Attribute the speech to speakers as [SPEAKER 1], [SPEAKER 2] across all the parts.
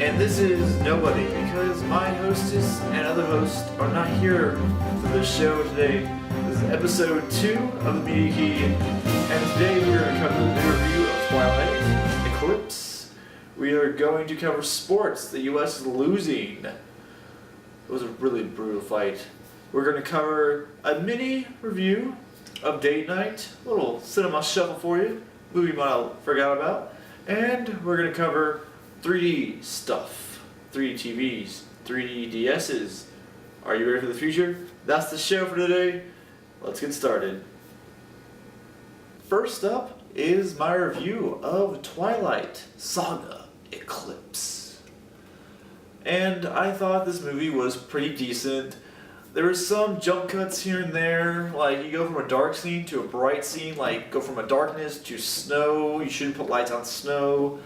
[SPEAKER 1] And this is nobody because my hostess and other hosts are not here for the show today. This is episode 2 of the Media Key, and today we are going to cover the review of Twilight, Eclipse. We are going to cover sports. The U.S. is losing. It was a really brutal fight. We're going to cover a mini review of Date Night, a little cinema shuffle for you, movie you might have forgot about, and we're going to cover 3D stuff, 3D TVs, 3D DSs. Are you ready for the future? That's the show for today. Let's get started. First up is my review of Twilight Saga Eclipse. And I thought this movie was pretty decent. There were some jump cuts here and there, like you go from a dark scene to a bright scene, like go from a darkness to snow, you shouldn't put lights on snow.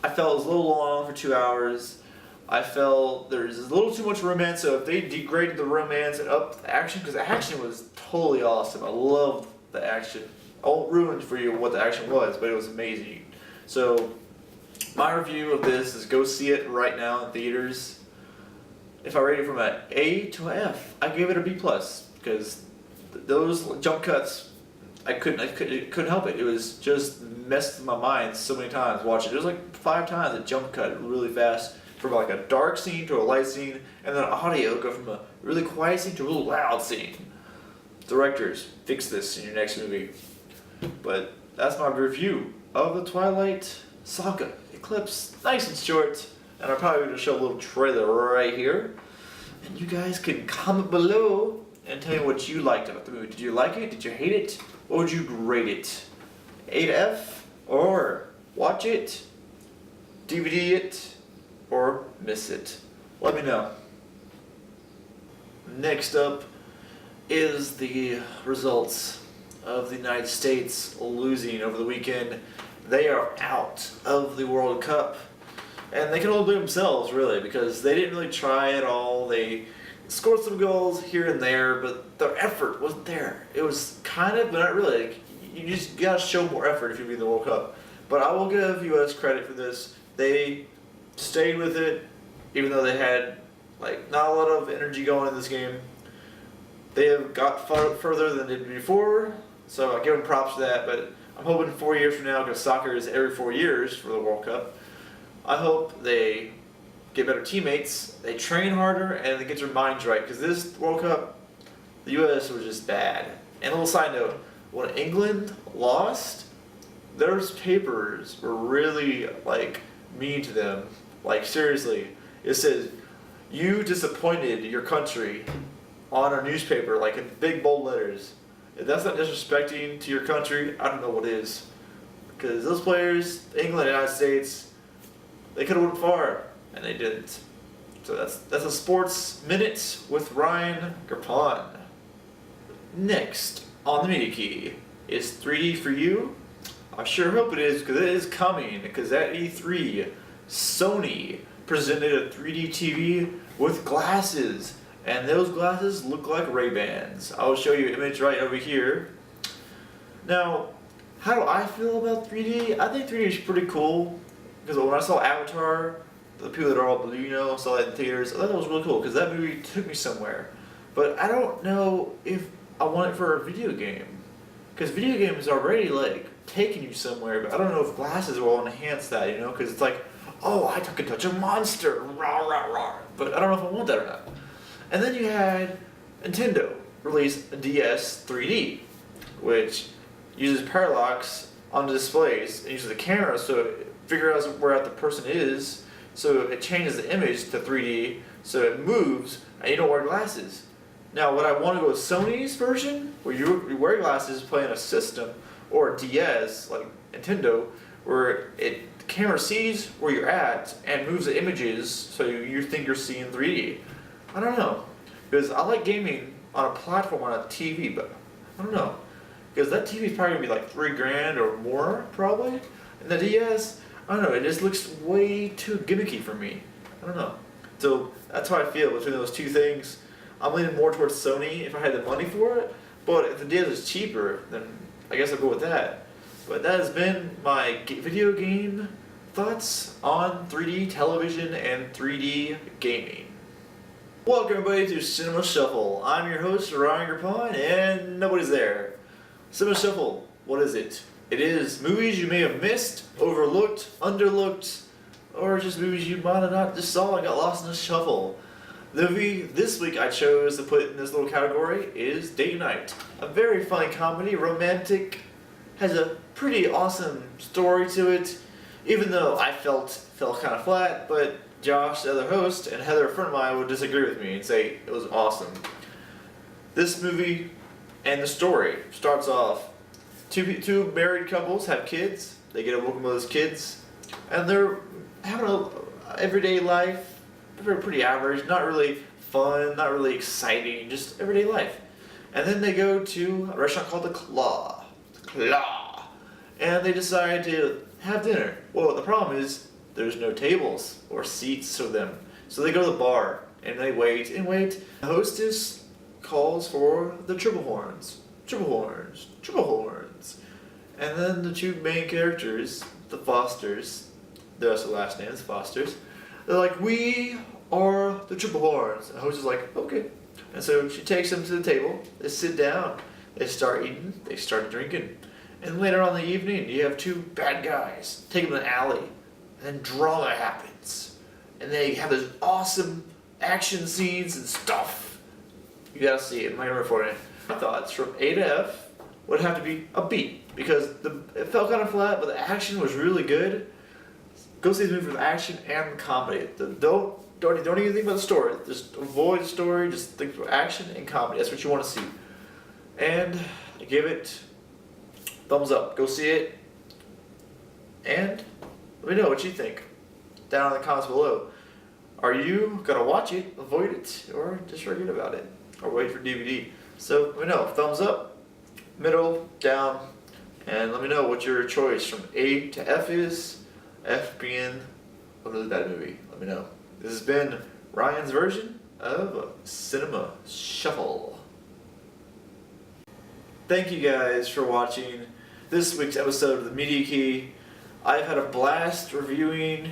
[SPEAKER 1] I felt it was a little long for 2 hours. I felt there's a little too much romance, so if they degraded the romance and upped the action, because the action was totally awesome. I loved the action. I won't ruin for you what the action was, but it was amazing. So my review of this is go see it right now in theaters. If I rate it from an A to an F, I gave it a B+, because those jump cuts, I couldn't help it. It was just messed with my mind so many times watching it. It was like 5 times a jump cut really fast from like a dark scene to a light scene, and then audio go from a really quiet scene to a really loud scene. Directors, fix this in your next movie. But that's my review of the Twilight Saga Eclipse. Nice and short, and I'm probably going to show a little trailer right here. And you guys can comment below and tell me what you liked about the movie. Did you like it? Did you hate it? Or would you grade it? A to F? Or watch it, DVD it, or miss it? Let me know. Next up is the results of the United States losing over the weekend. They are out of the World Cup. And they can only blame themselves, really, because they didn't really try at all. They scored some goals here and there, but their effort wasn't there. It was kind of, but not really. Like, you just gotta show more effort if you win the World Cup. But I will give U.S. credit for this. They stayed with it, even though they had like not a lot of energy going in this game. They have got further than they did before, so I give them props for that. But I'm hoping 4 years from now, because soccer is every 4 years for the World Cup, I hope they get better teammates, they train harder, and they get their minds right. Because this World Cup, the U.S. was just bad. And a little side note, when England lost, their papers were really like mean to them. Like seriously, it says, "You disappointed your country," on our newspaper, like in big bold letters. If that's not disrespecting to your country, I don't know what is. Because those players, England and United States, they could have went far, and they didn't. So that's a sports minute with Ryan Garpon. Next on the Media Key is 3D for you. I sure hope it is, because it is coming. Because at E3, Sony presented a 3D TV with glasses, and those glasses look like Ray-Bans. I will show you an image right over here. Now, how do I feel about 3D? I think 3D is pretty cool. Because when I saw Avatar, the people that are all blue, you know, saw that in theaters, I thought that was really cool because that movie took me somewhere. But I don't know if I want it for a video game. Because video games are already like taking you somewhere, but I don't know if glasses will enhance that, you know, because it's like, oh, I can touch a monster, rah, rah, rah. But I don't know if I want that or not. And then you had Nintendo release a DS 3D, which uses parallax on the displays and uses the camera so it figures out where the person is, so it changes the image to 3D, so it moves, and you don't wear glasses. Now, would I want to go with Sony's version, where you wear glasses playing a system, or a DS, like Nintendo, where the camera sees where you're at and moves the images so you think you're seeing 3D? I don't know. Because I like gaming on a platform on a TV, but I don't know. Because that TV is probably going to be like $3,000 or more, probably. And the DS, I don't know, it just looks way too gimmicky for me. I don't know. So that's how I feel between those two things. I'm leaning more towards Sony if I had the money for it, but if the DS is cheaper, then I guess I'll go with that. But that has been my video game thoughts on 3D television and 3D gaming. Welcome everybody to Cinema Shuffle. I'm your host, Ryan Grapon, and nobody's there. Cinema Shuffle, what is it? It is movies you may have missed, overlooked, underlooked, or just movies you might have not just saw and got lost in the shuffle. The movie this week I chose to put in this little category is Date Night. A very funny comedy, romantic, has a pretty awesome story to it, even though I fell kind of flat, but Josh, the other host, and Heather, a friend of mine, would disagree with me and say it was awesome. This movie and the story starts off, two married couples have kids, they get a welcome to those kids, and they're having an everyday life, pretty average, not really fun, not really exciting, just everyday life. And then they go to a restaurant called The Claw. And they decide to have dinner. Well, the problem is there's no tables or seats for them. So they go to the bar and they wait and wait. The hostess calls for the triple horns. Triple horns. Triple horns. And then the two main characters, the Fosters, the rest of the last names, Fosters, they're like, we are the triple horns. And the host is like, okay. And so she takes them to the table, they sit down, they start eating, they start drinking. And later on in the evening, you have two bad guys take them to the alley, and then drama happens. And they have those awesome action scenes and stuff. You gotta see it, I'm not gonna record it. My thoughts from A to F would have to be a B, because it felt kind of flat, but the action was really good. Go see this movie for the action and the comedy. Don't even think about the story. Just avoid the story. Just think about action and comedy. That's what you want to see. And I give it thumbs up. Go see it. And let me know what you think down in the comments below. Are you gonna watch it, avoid it, or just forget about it, or wait for DVD? So let me know. Thumbs up, middle, down, and let me know what your choice from A to F is. F being a really bad movie. Let me know. This has been Ryan's version of Cinema Shuffle. Thank you guys for watching this week's episode of The Media Key. I've had a blast reviewing,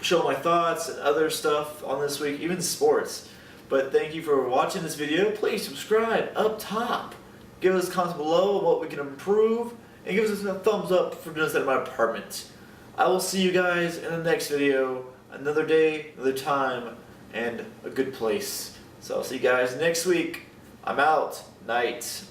[SPEAKER 1] showing my thoughts and other stuff on this week, even sports. But thank you for watching this video. Please subscribe up top. Give us comments below on what we can improve, and give us a thumbs up for doing this at my apartment. I will see you guys in the next video. Another day, another time, and a good place. So I'll see you guys next week. I'm out. Night.